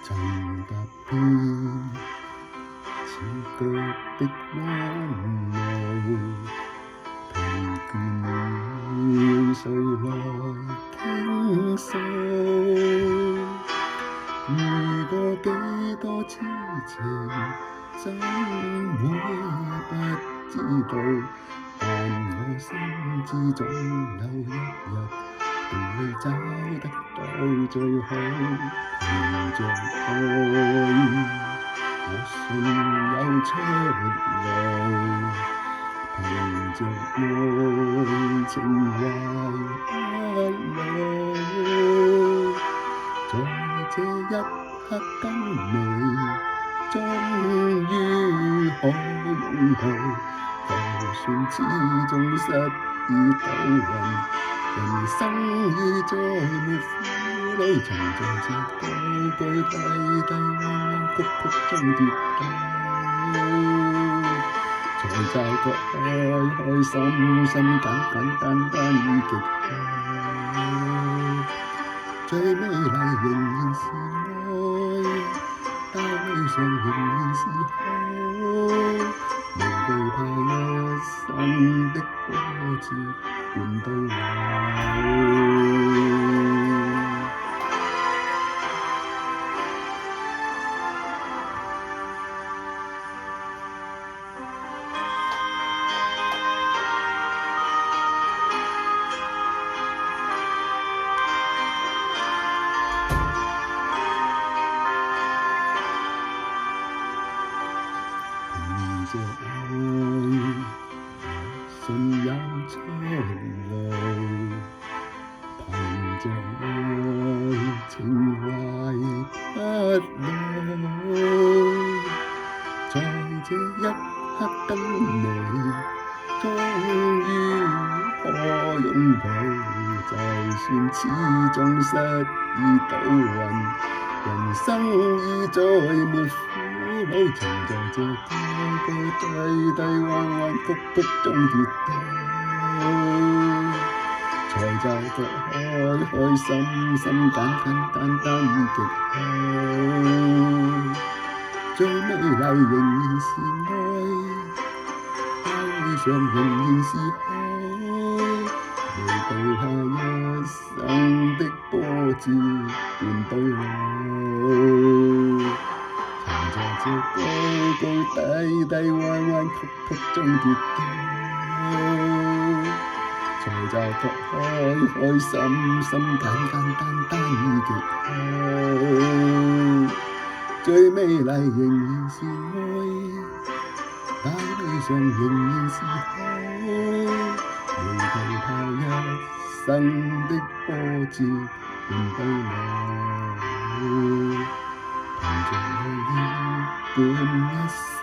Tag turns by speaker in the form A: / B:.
A: 曾踏遍刺腳的彎路，疲倦了誰來傾訴？遇過幾多痴情，怎會不知道？但我心知總有一日，定會找得到最好。憑着愛，我信有出路。憑着愛，情懷不老。在這一刻跟你，終於可擁抱。就算始終失意倒運，人生已再沒苦惱。曾在這高高低低、彎彎曲曲中跌倒，才找個開開心心、簡簡單單已極好。最美麗仍然是愛，道理上仍然是好。無懼怕一生的波折伴到老。憑着愛，我信有出路。憑着愛，情懷不老。在這一刻跟你，終於可擁抱。就算始終失意倒運，人生已再沒苦惱。曾在這高高低低、彎彎曲曲中跌倒，才找得開開心心、簡簡單單已極好。最美麗仍然是愛，道理上仍然是好。無懼怕一生的波折伴到老。曾在這高高低低、彎彎曲曲中跌倒，才找得開開心心、簡簡單單已極好。最美麗仍然是愛，道理上仍然是好。無懼怕一生的波折伴到老。憑着愛意伴一生。